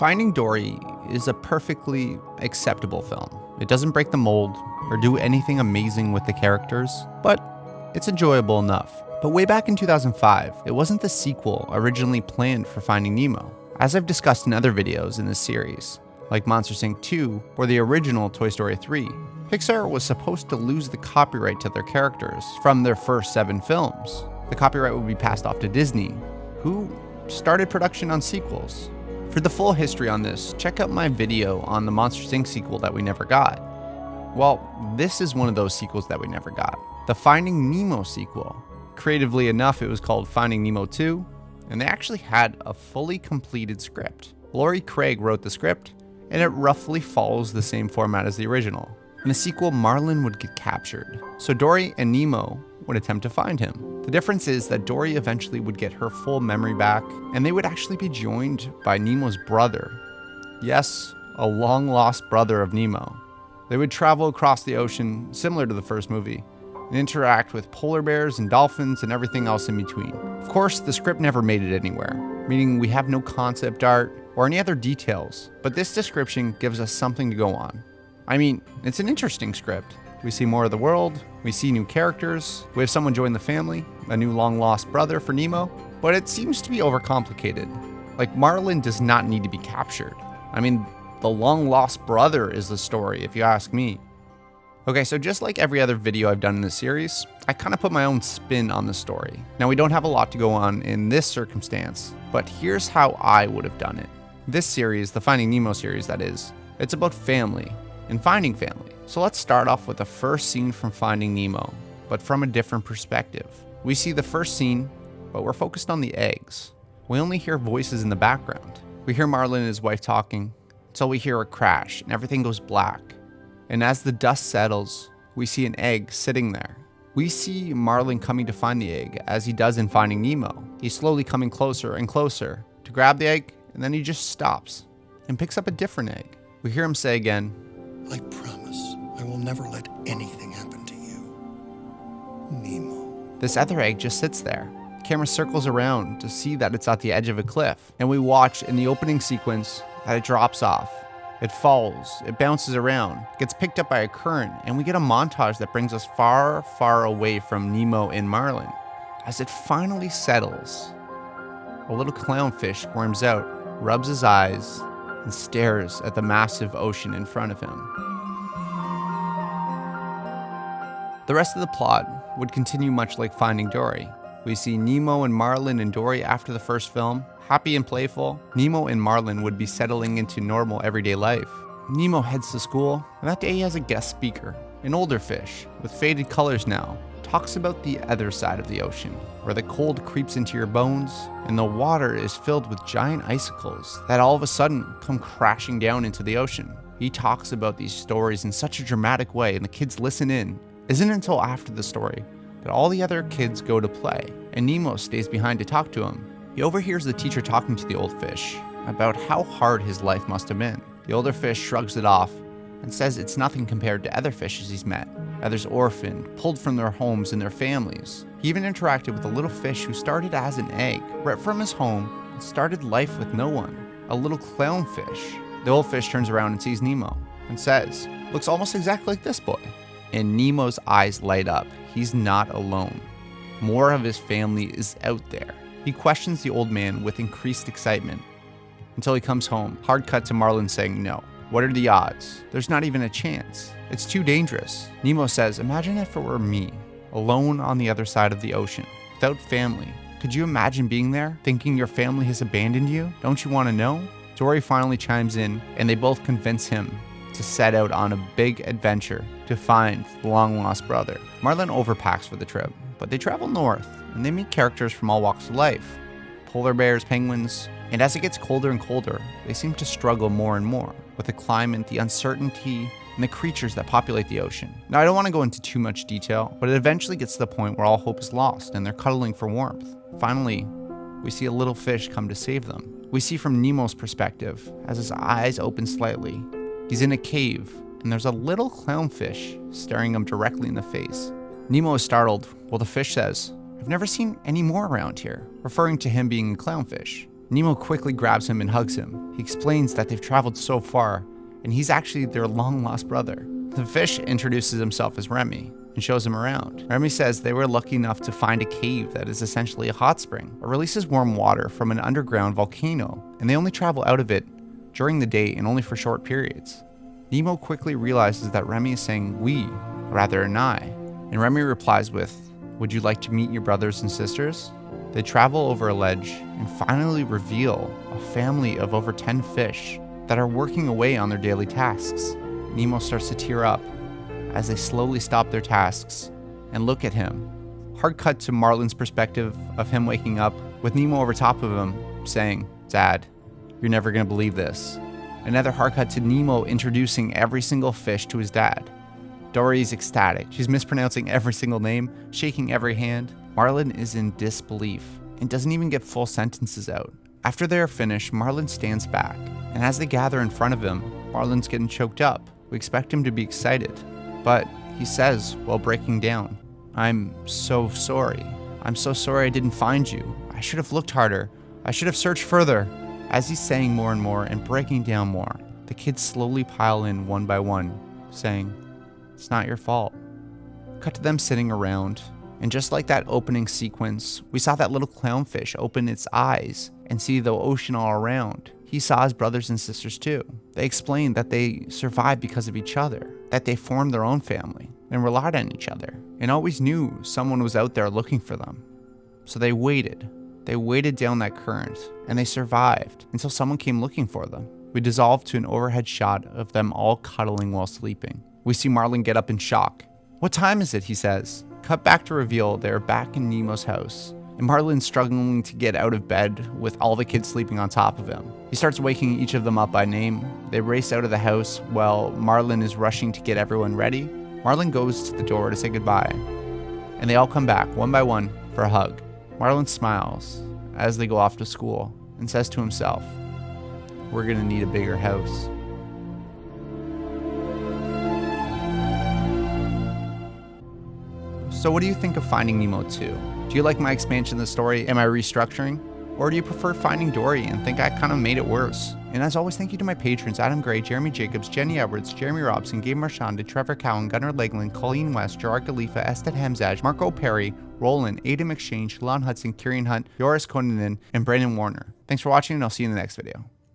Finding Dory is a perfectly acceptable film. It doesn't break the mold or do anything amazing with the characters, but it's enjoyable enough. But way back in 2005, it wasn't the sequel originally planned for Finding Nemo. As I've discussed in other videos in this series, like Monsters Inc. 2 or the original Toy Story 3, Pixar was supposed to lose the copyright to their characters from their first 7 films. The copyright would be passed off to Disney, who started production on sequels. For the full history on this, check out my video on the Monsters Inc. sequel that we never got. Well, this is one of those sequels that we never got. The Finding Nemo sequel. Creatively enough, it was called Finding Nemo 2, and they actually had a fully completed script. Laurie Craig wrote the script, and it roughly follows the same format as the original. In the sequel, Marlin would get captured, so Dory and Nemo would attempt to find him. The difference is that Dory eventually would get her full memory back, and they would actually be joined by Nemo's brother. Yes, a long-lost brother of Nemo. They would travel across the ocean, similar to the first movie, and interact with polar bears and dolphins and everything else in between. Of course, the script never made it anywhere, meaning we have no concept art or any other details, but this description gives us something to go on. I mean, it's an interesting script. We see more of the world, we see new characters, we have someone join the family, a new long-lost brother for Nemo, but it seems to be overcomplicated. Like, Marlin does not need to be captured. I mean, the long-lost brother is the story, if you ask me. Okay, so just like every other video I've done in this series, I kind of put my own spin on the story. Now, we don't have a lot to go on in this circumstance, but here's how I would have done it. This series, the Finding Nemo series that is, it's about family and finding family. So let's start off with the first scene from Finding Nemo, but from a different perspective. We see the first scene, but we're focused on the eggs. We only hear voices in the background. We hear Marlin and his wife talking, until we hear a crash and everything goes black. And as the dust settles, we see an egg sitting there. We see Marlin coming to find the egg, as he does in Finding Nemo. He's slowly coming closer and closer to grab the egg, and then he just stops and picks up a different egg. We hear him say again, "I promise I will never let anything happen to you, Nemo." This other egg just sits there. The camera circles around to see that it's at the edge of a cliff, and we watch in the opening sequence that it drops off. It falls, it bounces around, gets picked up by a current, and we get a montage that brings us far, far away from Nemo and Marlin. As it finally settles, a little clownfish squirms out, rubs his eyes, and stares at the massive ocean in front of him. The rest of the plot would continue much like Finding Dory. We see Nemo and Marlin and Dory after the first film, happy and playful. Nemo and Marlin would be settling into normal everyday life. Nemo heads to school, and that day he has a guest speaker, an older fish with faded colors now, talks about the other side of the ocean, where the cold creeps into your bones, and the water is filled with giant icicles that all of a sudden come crashing down into the ocean. He talks about these stories in such a dramatic way, and the kids listen in. It isn't until after the story that all the other kids go to play, and Nemo stays behind to talk to him. He overhears the teacher talking to the old fish about how hard his life must have been. The older fish shrugs it off and says it's nothing compared to other fishes he's met. Others orphaned, pulled from their homes and their families. He even interacted with a little fish who started as an egg, right from his home, and started life with no one. A little clownfish. The old fish turns around and sees Nemo and says, "Looks almost exactly like this boy." And Nemo's eyes light up. He's not alone. More of his family is out there. He questions the old man with increased excitement until he comes home. Hard cut to Marlin saying no. What are the odds? There's not even a chance. It's too dangerous. Nemo says, "Imagine if it were me, alone on the other side of the ocean, without family. Could you imagine being there, thinking your family has abandoned you? Don't you want to know?" Dory finally chimes in, and they both convince him to set out on a big adventure to find the long-lost brother. Marlin overpacks for the trip, but they travel north, and they meet characters from all walks of life. Polar bears, penguins, and as it gets colder and colder, they seem to struggle more and more with the climate, the uncertainty, and the creatures that populate the ocean. Now, I don't want to go into too much detail, but it eventually gets to the point where all hope is lost, and they're cuddling for warmth. Finally, we see a little fish come to save them. We see from Nemo's perspective, as his eyes open slightly, he's in a cave, and there's a little clownfish staring him directly in the face. Nemo is startled, while the fish says, "I've never seen any more around here," referring to him being a clownfish. Nemo quickly grabs him and hugs him. He explains that they've traveled so far, and he's actually their long-lost brother. The fish introduces himself as Remy and shows him around. Remy says they were lucky enough to find a cave that is essentially a hot spring. It releases warm water from an underground volcano, and they only travel out of it during the day and only for short periods. Nemo quickly realizes that Remy is saying we rather than I, and Remy replies with, "Would you like to meet your brothers and sisters?" They travel over a ledge and finally reveal a family of over 10 fish that are working away on their daily tasks. Nemo starts to tear up as they slowly stop their tasks and look at him. Hard cut to Marlin's perspective of him waking up with Nemo over top of him saying, "Dad, you're never gonna believe this." Another hard cut to Nemo introducing every single fish to his dad. Dory's ecstatic. She's mispronouncing every single name, shaking every hand. Marlin is in disbelief and doesn't even get full sentences out. After they are finished, Marlin stands back, and as they gather in front of him, Marlin's getting choked up. We expect him to be excited, but he says while breaking down, "I'm so sorry. I'm so sorry I didn't find you. I should have looked harder. I should have searched further." As he's saying more and more and breaking down more, the kids slowly pile in one by one, saying, "It's not your fault." Cut to them sitting around, and just like that opening sequence, we saw that little clownfish open its eyes and see the ocean all around. He saw his brothers and sisters too. They explained that they survived because of each other, that they formed their own family and relied on each other, and always knew someone was out there looking for them. So they waited. They waded down that current, and they survived until someone came looking for them. We dissolve to an overhead shot of them all cuddling while sleeping. We see Marlin get up in shock. "What time is it?" he says. Cut back to reveal they are back in Nemo's house, and Marlin's struggling to get out of bed with all the kids sleeping on top of him. He starts waking each of them up by name. They race out of the house while Marlin is rushing to get everyone ready. Marlin goes to the door to say goodbye, and they all come back one by one for a hug. Marlin smiles as they go off to school and says to himself, "We're gonna need a bigger house." So what do you think of Finding Nemo 2? Do you like my expansion of the story? Am I restructuring? Or do you prefer Finding Dory and think I kind of made it worse? And as always, thank you to my patrons, Adam Gray, Jeremy Jacobs, Jenny Edwards, Jeremy Robson, Gabe Marchand, Trevor Cowan, Gunnar Lakeland, Colleen West, Gerard Galifa, Estet Hamzaj, Marco Perry, Roland, Ada McShane, Shalon Hudson, Kieran Hunt, Joris Konanen, and Brandon Warner. Thanks for watching, and I'll see you in the next video.